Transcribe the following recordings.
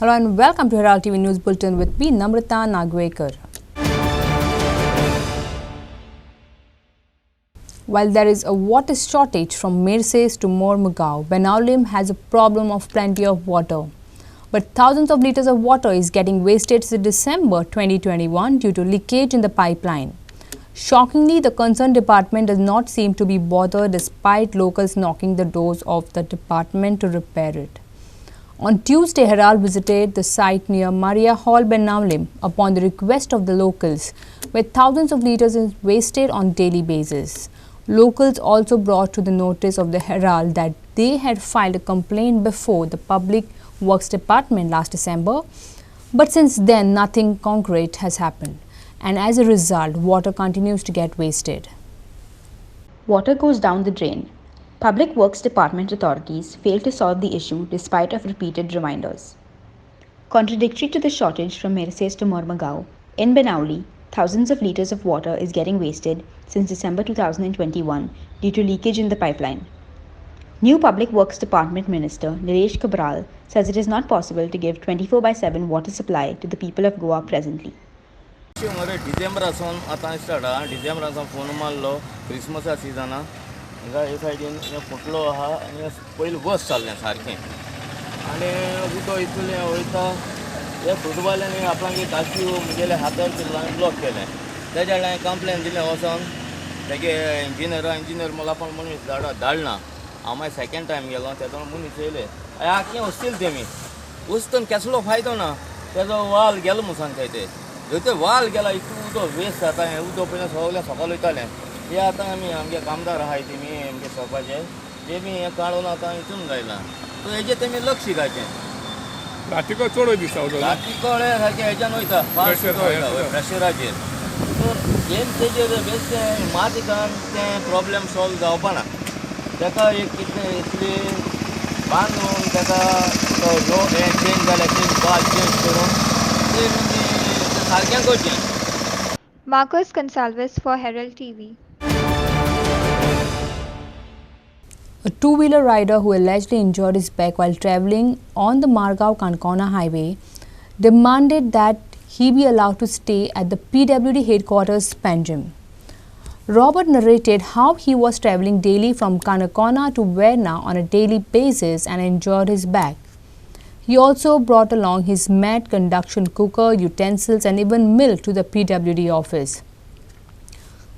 Hello and welcome to Herald TV News Bulletin with me, Namrata Nagwekar. While there is a water shortage from Mercedes to Mormugao, Benaulim has a problem of plenty of water. But thousands of liters of water is getting wasted since December 2021 due to leakage in the pipeline. Shockingly, the concerned department does not seem to be bothered despite locals knocking the doors of the department to repair it. On Tuesday, Herald visited the site near Maria Hall, Benaulim upon the request of the locals, where thousands of liters is wasted on daily basis. Locals also brought to the notice of the Herald that they had filed a complaint before the Public Works Department last December, but since then nothing concrete has happened, and as a result, water continues to get wasted. Water goes down the drain. Public Works Department authorities fail to solve the issue despite of repeated reminders. Contradictory to the shortage from Mercedes to Mormugao, in Benauli, thousands of liters of water is getting wasted since December 2021 due to leakage in the pipeline. New Public Works Department Minister Nilesh Cabral says it is not possible to give 24/7 water supply to the people of Goa presently. हे सायडीन फुटलो आहा आनी पयलीं बस चल्लें सारकें आनी उदक इतलें वयता हे फुटबॉलांनी आपणागे टाकी मुगेले हातार चिल्लांनी ब्लॉक केलें तेज्या वेळार हांवें कंप्लेन दिलें वचोन तेगे इंजिनियर मला पण मनीस धाडना हांव मागीर सेकेंड टायम गेलो तेदो मनीस येयले आख्खें वचतील तेमी वचतून केसलो फायदो ना तेजो वाल गेलो म्हणून सांगताय ते वाल गेला इतलें उदक वेस्ट जाता हें उदक पयलीं सगळें सकयल वयतालें हे आतां आमगे कामदार आहाय तेमी आमगे सरपाचे तेमी हें काडून आतां हितून लायलां सो हेजेर तेमी लक्ष घालचें रातीको चड दिसता रातीको सारकें हेज्यान वयता प्रेशराचेर सो हें तेजेर बेश्टें मात घालून तें प्रॉब्लेम सॉल्व जावपा ना तेका एक कितें इतली बांदून तेका लो हें चेंज जालें चेंज करून तें म्हणजे सारकें करचें. Marcos Gonsalves for Herald TV. A two-wheeler rider who allegedly injured his back while travelling on the Margao-Kankona highway demanded that he be allowed to stay at the PWD headquarters Panjim. Robert narrated how he was travelling daily from Kankona to Verna on a daily basis and injured his back. He also brought along his mat, conduction cooker, utensils and even milk to the PWD office.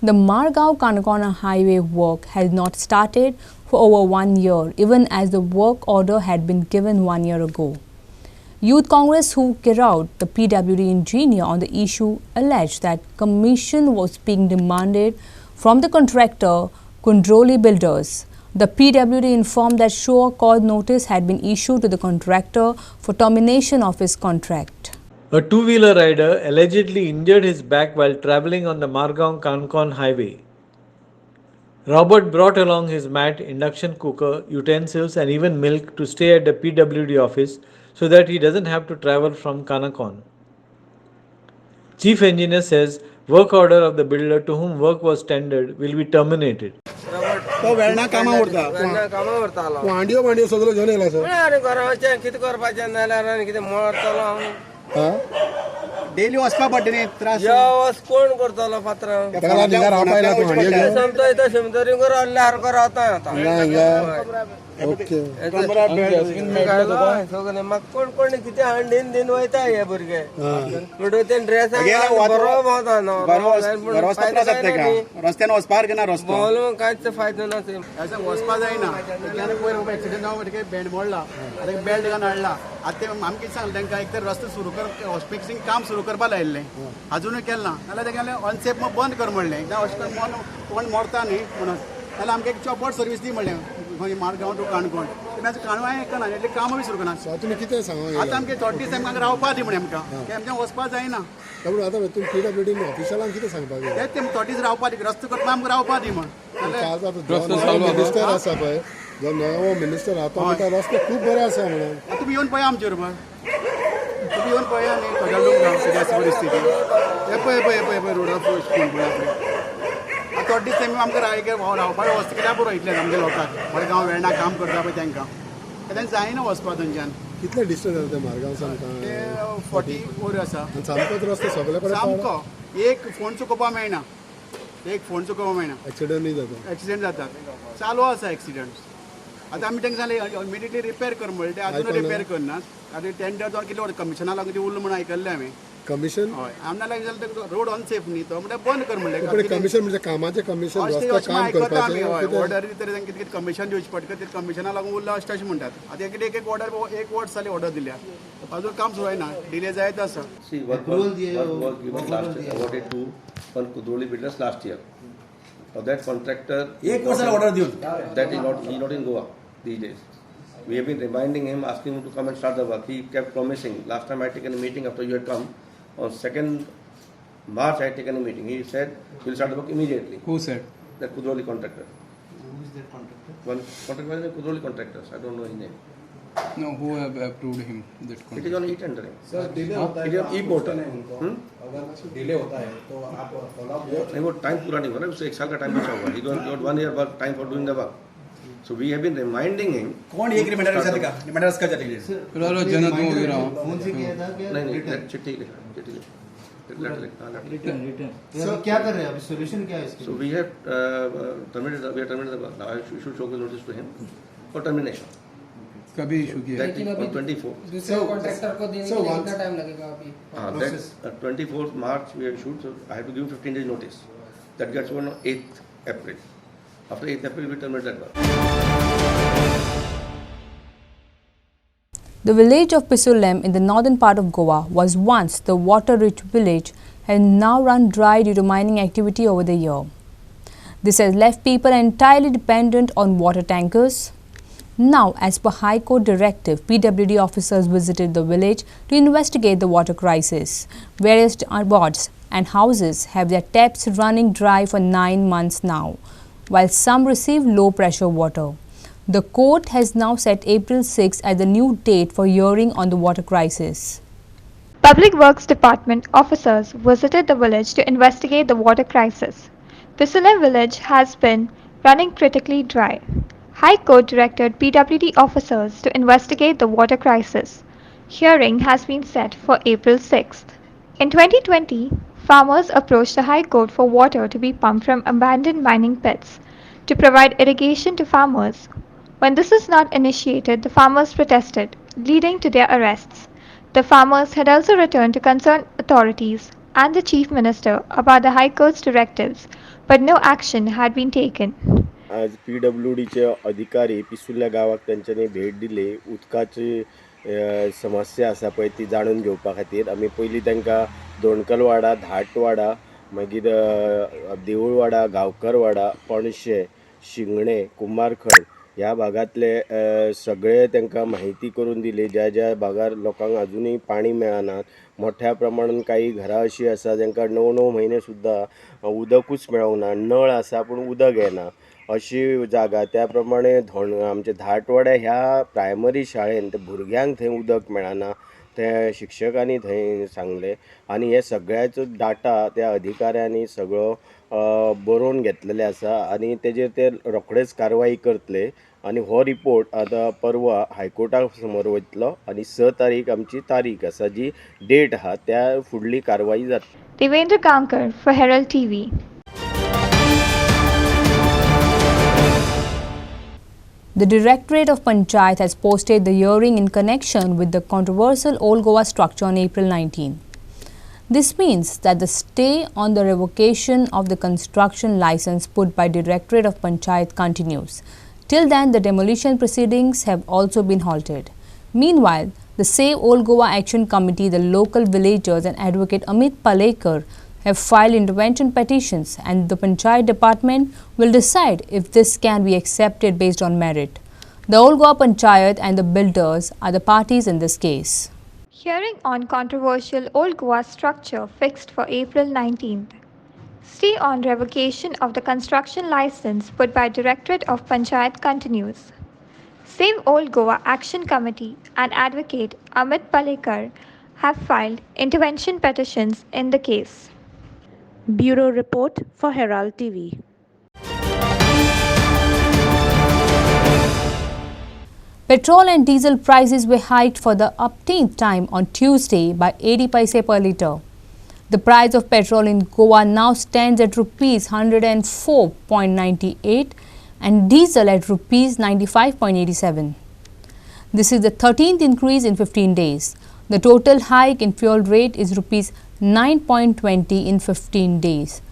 The Margao-Kankona highway work has not started for over 1 year, even as the work order had been given 1 year ago. Youth Congress, who carried the PWD engineer on the issue, alleged that commission was being demanded from the contractor Kundroli Builders. The PWD informed that show cause notice had been issued to the contractor for termination of his contract. A two-wheeler rider allegedly injured his back while travelling on the Margao-Kankon highway. Robert brought along his mat, induction cooker, utensils and even milk to stay at the PWD office so that he doesn't have to travel from Kankon. Chief engineer says work order of the builder to whom work was tendered will be terminated. तो वेळना कामा उरता वांडियो सगळो घेवन येयला sir अरे घराचें कितें करपाचें नाल्यार आनी कितें मरतलो हांव डेली वचपा पडटा न्ही त्रास वच कोण करतलो पात्रांव समतो येता समतरी कर अल्ल्यार कर आतां ओके सगळें म्हाका कोण कोण कितें हांडीन दिन वयता हे भुरगे पुडू ते ड्रेस बरो भोंवता रस्त्यान वचपार ना रस्तो भोंवलो कांयच फायदो ना वचपा जायना एक्सिडेंट जावन बँड मोडला बेल्ट घालून हाडला आतां ते आमी कितें सांगलें तांकां एक तर रस्तो सुरू कर फिक्सिंग काम सुरू करपा लायिल्लें अजुनूय केलें ना नाल्यार तेंगे अनसेफ बंद कर म्हणलें एकदां अशें करून कोण मोडता न्ही म्हणून नाल्यार आमकां एक चॉपॉट सर्वीस दी म्हणलें खंय मारगांव टू काणकोण तेन्ना काणवां आयकना એટલે कामां बी सुरू करना तुमी कितें सांगो आतां आमगे 30 दीस आमकां रावपा दी म्हणे आमकां आमच्या वचपा जायना त्यामुळे आतां तुमी PWD ऑफिशलांक कितें सांगपाक जाय ते 30 दीस रावपा दी रस्तो करपा आमकां रावपा दी म्हण मिनिस्टर आसा पळय जो नवो मिनिस्टर आतां म्हणटा रस्तो खूब बरे आसा म्हणून तुमी येवन पळया आमचे बरोबर तुमी येवन पळया न्ही कजलडूंग सिरियस परिस्थिती हे पळय रोडार पळय 30 दीस तेमी आमकां रावपाक वस्त केल्यार पुरो इतलें आमच्या लोकांक मडगांव वेर्णा काम करता पळय तांकां जायना वचपा थंयच्यान कितले डिस्टन्स जाता मारगांवसान ते 40 वयर आसा आनी सामकोच रस्तो सगळे कडेन सामको एक फोन चुकोवपा मेळना एक्सिडंटूय जाता एक्सिडेंट जातात चालू आसा एक्सिडेंट आतां आमी तांकां सांगलें इमिडिएटली रिपेर कर म्हणलें ते अजून रिपेर करनात आतां टेंडर जावन कितले वर्स कमिशना लागून ते उरलो म्हणून आयकल्लें हांवें कमिशन हय आमना लागीं जाल्यार ते रोड अनसेफ न्ही तो म्हणल्यार बंद कर म्हणलें पण कमिशन म्हणजे कामाचे कमिशन रस्तो काम करपाचें ऑर्डर तरी तांकां कितें कमिशन दिवचें पडटा ते कमिशना लागून उरला अशें म्हणटात आतां एक एक ऑर्डर एक वर्स जाली ऑर्डर दिल्या अजून काम सुरू ना डिले जायत आसा awarded to one Kudroli builders last year. Of that contractor, एक वर्ष order दियो. that is not he not in Goa these days. We have been reminding him, asking him to come and start the work. He kept promising. Last time I had taken a meeting after you had come. On 2nd March I had taken a meeting. He said he will start the work immediately. Who said? That Kudroli contractor. Who is that contractor? One contractor was Kudroli contractors. I don't know his name. No, who have approved him? That contract? It is on e-tendering. Sir delay होता है It is on e-portal. अगर delay होता है तो आप follow up नहीं वो time पूरा नहीं हुआ ना उससे 1 साल का टाइम बचा हुआ. He got 1 year work time for doing the work. So we have been reminding him. कौन एक रिमाइंडर कर देगा? रिमाइंडर इसका चलेगा. फिलहाल जन तुम गिरा. फोन से किया था कि नहीं चिट्ठी लिखा. रिटर्न सर क्या कर रहे हैं अभी सॉल्यूशन क्या है इसके? So we have terminated the work. Now I should show the notice to him for termination. कभी इशू किया? That on 24. दूसरे कॉन्ट्रैक्टर को देने के लिए कितना टाइम लगेगा अभी? That 24th March we have shoot. So I have to give 15 days notice. That gets on 8th April. After 8th April we terminate that work. The village of Pisulem in the northern part of Goa was once the water-rich village and now run dry due to mining activity over the year. This has left people entirely dependent on water tankers. Now, as per High Court directive, PWD officers visited the village to investigate the water crisis. Various wards and houses have their taps running dry for 9 months now, while some receive low-pressure water. The court has now set April 6 as the new date for hearing on the water crisis. Public Works Department officers visited the village to investigate the water crisis. Pisulem village has been running critically dry. High Court directed PWD officers to investigate the water crisis. Hearing has been set for April 6th. In 2020, farmers approached the High Court for water to be pumped from abandoned mining pits to provide irrigation to farmers. When this is not initiated, the farmers protested, leading to their arrests. The farmers had also returned to concerned authorities and the Chief Minister about the High Court's directives, but no action had been taken. आज PWDचे अधिकारी पिसुल्ल्या गावाक त्यांच्यानी भेट दिली. उदकाची समस्या आसा पळय ती जाणून घेवपा खातीर आमी पयलीं तांकां दोणकलवाडा, धाटवाडा, मागीर देऊळवाडा, गांवकरवाडा, पणशे, शिंगणे, कुमारखंड ह्या भागातले सगळे तांकां माहिती करून दिली. ज्या ज्या भागार लोकांक अजुनूय पाणी मेळनात. मोठ्या प्रमाणान काही घरां अशीं आसा जांकां 9 म्हयने सुद्दां उदकूच मेळोंक ना. नळ आसा पूण उदक येना अशी जागा. त्या प्रमाणे आमचे धाटवाड्या ह्या प्रायमरी शाळेन ते भुरग्यांक थंय उदक मेळना ते शिक्षकांनी थंय सांगले. आनी हे सगळ्याचो डाटा त्या अधिकाऱ्यांनी सगळो बरोवन घेतलेले आसा आनी तेजेर ते रोखडेच कारवाई करतले. आनी हो रिपोर्ट आतां परवा हायकोर्टा समोर वयतलो आनी 6 तारीख आमची तारीख आसा जी डेट आहा त्या फुडली कारवाई जातली. Devendra Kankar for Herald TV. The Directorate of Panchayat has posted the hearing in connection with the controversial Old Goa structure on April 19. This means that the stay on the revocation of the construction license put by Directorate of Panchayat continues. Till then, the demolition proceedings have also been halted. Meanwhile, the Save Old Goa Action Committee, the local villagers and advocate Amit Palekar have filed intervention petitions and the Panchayat department will decide if this can be accepted based on merit. The Old Goa Panchayat and the builders are the parties in this case. Hearing on controversial Old Goa structure fixed for April 19th. Stay on revocation of the construction license put by Directorate of Panchayat continues. Save Old Goa Action Committee and advocate Amit Palekar have filed intervention petitions in the case. Bureau Report for Herald TV. Petrol and diesel prices were hiked for the upteenth time on Tuesday by 80 paise per litre. The price of petrol in Goa now stands at rupees 104.98 and diesel at rupees 95.87. This is the 13th increase in 15 days. The total hike in fuel rate is rupees 9.20 in 15 days.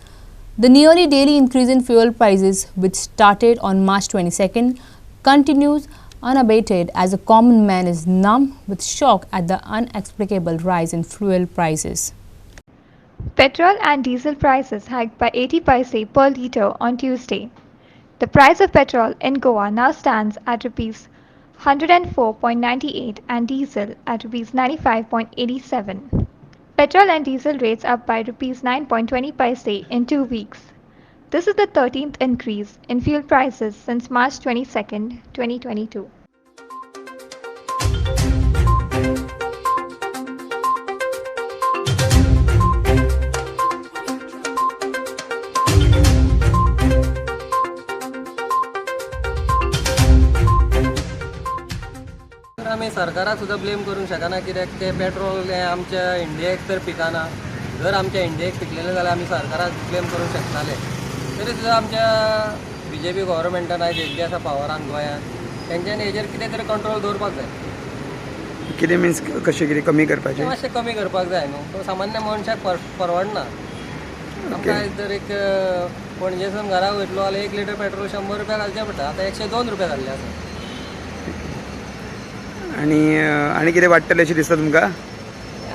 The nearly daily increase in fuel prices, which started on March 22nd, continues unabated as the common man is numb with shock at the inexplicable rise in fuel prices. Petrol and diesel prices hiked by 80 paise per litre on Tuesday. The price of petrol in Goa now stands at rupees 104.98 and diesel at rupees 95.87. Petrol and diesel rates up by rupees 9.20 paise in 2 weeks. This is the 13th increase in fuel prices since March 22, 2022. आमी सरकाराक सुद्दां blame करूंक शकना कित्याक ते petrol हें आमच्या इंडियेक तर पिकाना जर आमच्या इंडियेक पिकलेलें जाल्यार आमी सरकाराक ब्लेम करूंक शकताले तरी सुद्दां आमच्या BJP गव्हर्मेंटान आयज येयल्ली आसा पावरान गोंयांत तेंच्यांनी हेजेर कितें तरी कंट्रोल दवरपाक जाय कितें मिन्स कशें कितें कमी करपाचें मातशें कमी करपाक जाय न्हू तो सामान्य मनशाक परवडना आमकां आयज जर एक पणजेसून घरा वयतलो जाल्यार 1 लिटर पेट्रोल 100 रुपया घालचें पडटा आतां 102 रुपया घाल्लें आसा आनी कितें वाडटलें अशें दिसता तुमकां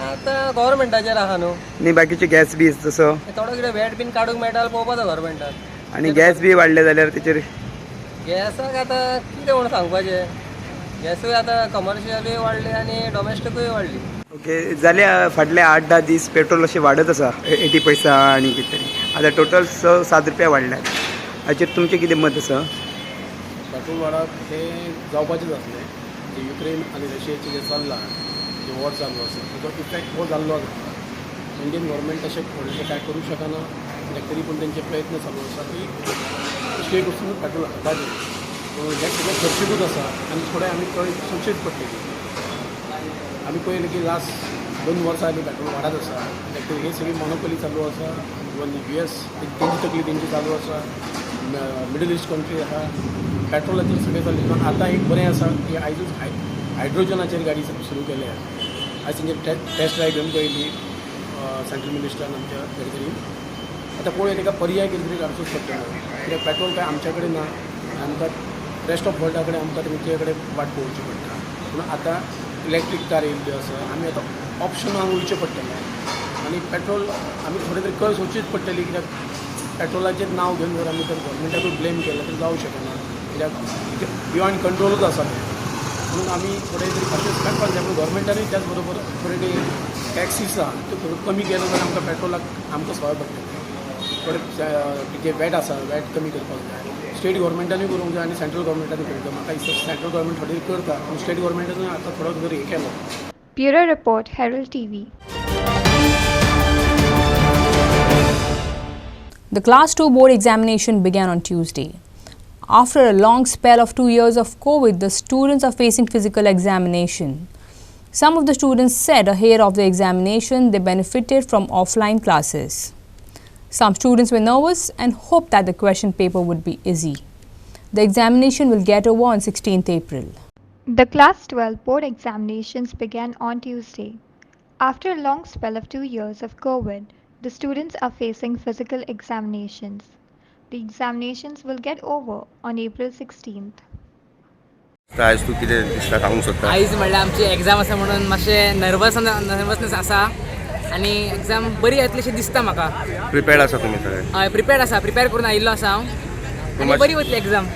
आतां गव्हर्मेंटाचेर आहा न्हू न्ही बाकीचे गॅस बी तसो थोडो कितें वॅट बीन काडूंक मेळटा जाल्यार पळोवपाचो गव्हर्मेंटान आनी गॅस बी वाडले जाल्यार तेचेर गॅसाक आतां कितें म्हणून सांगपाचें गॅसूय आतां कमर्शियलूय वाडली आनी डॉमेस्टिकूय वाडली ओके जाल्यार फाटले 8-10 दीस पेट्रोल अशें वाडत आसा 80 पैसा आनी कितें तरी आतां टोटल 7 रुपया वाडल्यात हाचेर तुमचें कितें मत आसा पेट्रोल वाडप हे जावपाचेंच आसलें जे युक्रेन आनी रशियाचें जें चल्लां जे वॉर चालू आसा ताचो इफेक्ट हो जाल्लो आसा इंडियन गव्हर्मेंट तशें व्हडलें कांय करूंक शकना तरी पूण तेंचे प्रयत्न चालू आसा की स्टेट वचून पेट्रोल हाडपाचें हे सगळें खर्चीकूच आसा आनी थोडे आमी कळ्ळी सोंसचेच पडटली आमी पळयलें की लास्ट 2 वर्सां आनी पेट्रोल वाडत आसा हे सगळी मोनोपॉली चालू आसा इवन US तेंची तकली तेंची चालू आसा मिडल इस्ट कंट्री आहा पेट्रोलाचेर सगळें चालू पण आतां एक बरें आसा की आयजूच हायड्रोजनाचेर गाडी सुरू केल्या आयज तेंचे टेस्ट ड्रायव घेवन पळयली सेंट्रल मिनिस्टरान आमच्या खंय आतां पळय ताका पर्याय कितें तरी काडचोच पडटलो कित्याक पेट्रोल काय आमच्या कडेन ना आमकां रेस्ट ऑफ वर्ल्डा कडेन आमकां तेंचे कडेन वाट पळोवची पडटा पूण आतां इलेक्ट्रीक कार येयल्ल्यो आसा आमी आतां ऑप्शनाक वयचें पडटलें आनी पेट्रोल आमी थोडे तरी कळ सोंसचीच पडटली कित्याक पेट्रोलाचेर नांव घेवन जर आमी तर गव्हर्मेंटाकूय ब्लेम केलें तर जावंक शकना कित्याक बियॉन्ड कंट्रोलूच आसा म्हणून आमी थोडे तरी अशेंच काडपाक जाय पूण गव्हर्मेंटानूय त्याच बरोबर थोडे ते टॅक्सीस आसा त्यो थोड्यो कमी केलो जाल्यार आमकां पेट्रोलाक आमकां सवाय पडटली थोडे जे वॅट आसा वॅट कमी करपाक जाय स्टेट गव्हर्मेंटानूय करूंक जाय आनी सेंट्रल गव्हर्मेंटानूय करूंक जाय म्हाका दिसता सेंट्रल गव्हर्मेंट थोडी करता पूण स्टेट गव्हर्मेंटानूय आतां थोडो तरी हे केलो Bureau Report, Herald TV. The Class 2 board examination began on Tuesday. After a long spell of 2 years of COVID, the students are facing physical examination. Some of the students said ahead of the examination they benefited from offline classes. Some students were nervous and hoped that the question paper would be easy. The examination will get over on 16th April. The Class 12 board examinations began on Tuesday. After a long spell of 2 years of COVID, the students are facing physical examinations. The examinations will get over on April 16th. आयज तूं कितें दिसता सांगूंक सोदता आयज म्हणल्यार आमची exam आसा म्हणून मातशें नर्वसनेस आसा आनी एग्जाम बरी येतली अशें दिसता म्हाका प्रिपेर्ड आसा तुमी सगळे हय प्रिपेर करून आयिल्लो आसा हांव आनी बरी वतली एग्जाम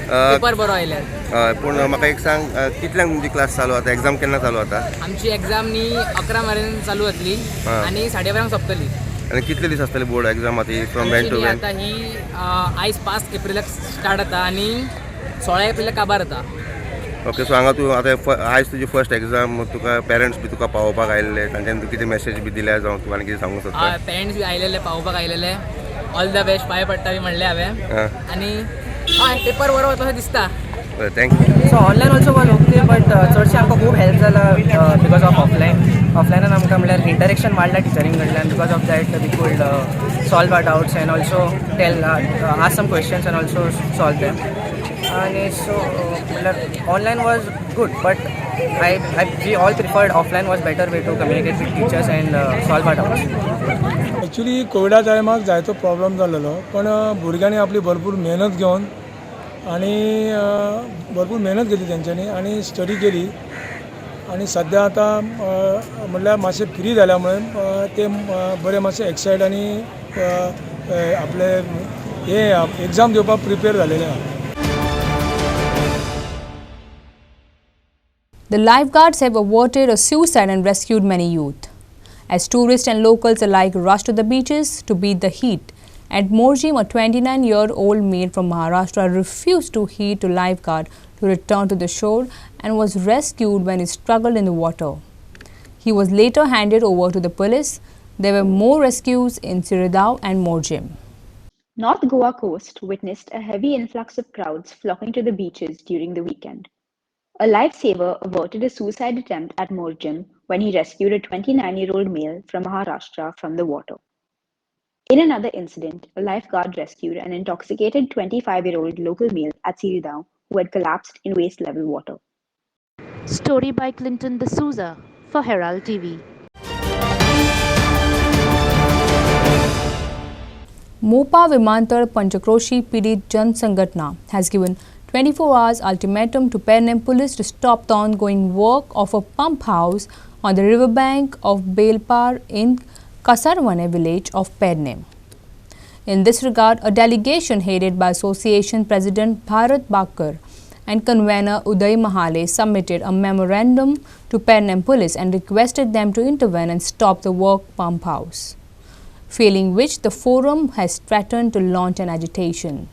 पेपर बरो आयल्यार हय पूण म्हाका एक सांग कितल्यांक तुमची क्लास चालू जाता एग्जाम केन्ना चालू जाता आमची एग्जाम न्ही 11 मेरेन चालू जातली आनी 11:30 सोंपतली आनी कितले दीस आसतली बोर्ड एग्जाम आतां फ्रॉम वेन टू वेन आतां ही आयज 5 एप्रिलाक स्टार्ट जाता आनी 16 एप्रिलाक काबार जाता ओके सो हांगा तूं आतां आयज तुजी फर्स्ट एग्जाम तुका पेरंट्स बी तुका पावोवपाक आयिल्ले तांच्यानी तूं कितें मेसेज बी दिल्या जावं तूं आनी कितें सांगूंक सोदता पेरंट्स बी आयलेले पावोवपाक आयलेले ऑल द बेस्ट पांय पडटा बी म्हणलें हांवें आनी हय पेपर बरो वता अशें दिसता thank you. So online also was okay, but चडशें आमकां खूब help जाला because of offline. Offlinean आमकां म्हणल्यार interaction वाडला teachering कडल्यान. Because of that we could solve our doubts and also ask some questions and also solve them. And so म्हणल्यार online was good, but we all preferred offline was better way to communicate with teachers and solve our doubts. Actually कोविडा टायमाक जायतो problem जाल्लो, पण भुरग्यांनी आपली भरपूर मेहनत घेवन आणि भरपूर मेहनत घेतली तेंच्यांनी आणि स्टडी केली आणि सध्या आता म्हणल्यार मातशें फ्री जाल्यामुळे ते बरे मातशे एक्सायट आणि आपले हे एग्जाम दिवपाक प्रिपेर झालेले आहा. The lifeguards have averted a suicide and rescued many youth. As tourists and locals alike rushed to the beaches to beat the heat, at Morjim, a 29-year-old male from Maharashtra refused to heed to lifeguard to return to the shore and was rescued when he struggled in the water. He was later handed over to the police. There were more rescues in Siridao and Morjim. North Goa coast witnessed a heavy influx of crowds flocking to the beaches during the weekend. A lifesaver averted a suicide attempt at Morjim when he rescued a 29-year-old male from Maharashtra from the water. In another incident, a lifeguard rescued an intoxicated 25-year-old local male at Siridao who had collapsed in waist-level water. Story by Clinton D'Souza for Herald TV. Mopa Vimantar Panchakroshi Pidit Jan Sangatna has given 24 hours ultimatum to Pernem police to stop the ongoing work of a pump house on the riverbank of Belpar in Kasarwane village of Pernem. In this regard, a delegation headed by Association President Bharat Bakar and convener Uday Mahale submitted a memorandum to Pernem police and requested them to intervene and stop the work pump house, failing which the forum has threatened to launch an agitation.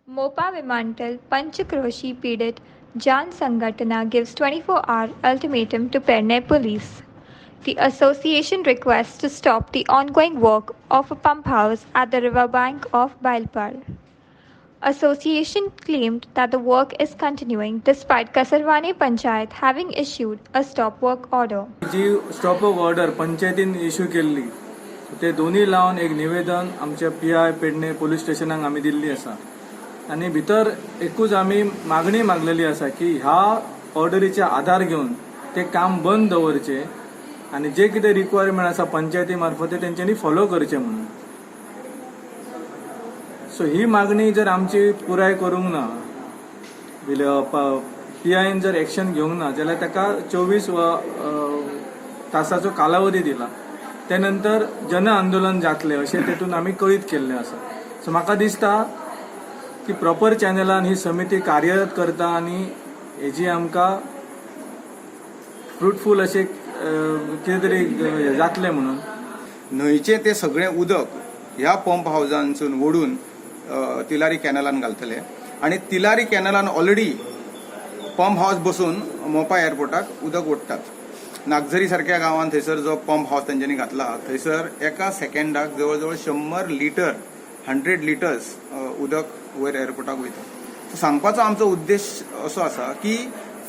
Mopa Vimantal Panchakroshi Pidit Jan Sangatana gives 24-hour ultimatum to Perne police. The association requests to stop the ongoing work of a pump house at the riverbank of Bailpar. Association claimed that the work is continuing despite Kasarwane Panchayat having issued a stop work order. जी stop work order पंचायतीन issue केल्ली ते दोन्ही लावन एक निवेदन आमच्या PI Pernem police स्टेशनाक आमी दिल्ली आसा आणि भितर एकूच आमी मागणी मागलेली आसा की ह्या ऑर्डरीचे आधार घेवन ते काम बंद दवरचे आणि जे कितें रिक्वायरमेंट आसा पंचायती मार्फत तेंच्यांनी फॉलो करचे म्हणून. सो ही मागणी जर आमची पुराय करूंक ना PIन जर एक्शन घेवंक ना जाल्यार ताका 24 तासाचो कालावधी दिला. त्यानंतर जन आंदोलन जातले अशें तेतून आमी कळीत केल्लें आसा. सो म्हाका दिसता की प्रॉपर चॅनलान ही समिती कार्यरत करता आणि हेजी आमकां फ्रुटफूल अशें कितें तरी जातलें म्हणून. न्हंयचें तें सगळें उदक ह्या पंप हावजांसून ओडून तिलारी कॅनलान घालतले आणि तिलारी कॅनलान ऑलरेडी पंप हाऊस बसून मोपा एअरपोर्टाक उदक ओडटात. नागझरी सारख्या गांवांत थंयसर जो पंप हाऊस तेंच्यांनी घातला थंयसर एका सेकंडाक जवळ 100 लिटर्स उदक वयर एअरपोर्टाक वयता. सांगपाचो आमचो उद्देश असो आसा की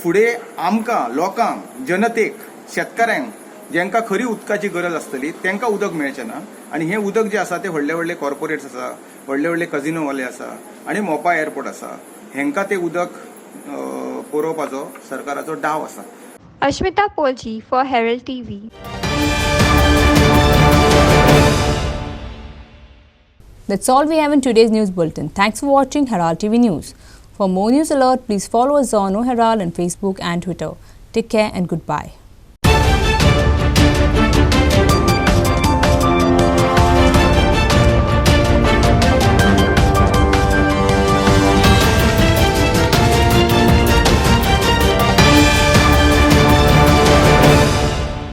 फुडें आमकां लोकांक जनतेक शेतकाऱ्यांक जेंकां खरी उदकाची गरज आसतली तेंकां उदक मेळचें ना आणि हे उदक जे आसा ते व्हडले कॉर्पोरेट्स आसा, व्हडले कझिनोवाले आसा आणि मोपा एअरपोर्ट आसा हेंकां ते उदक पुरवपाचो सरकाराचो डाव आसा. Ashmita Polji for Herald TV. That's all we have in today's news bulletin. Thanks for watching Herald TV News. For more news alert, please follow us on Herald on Facebook and Twitter. Take care and goodbye.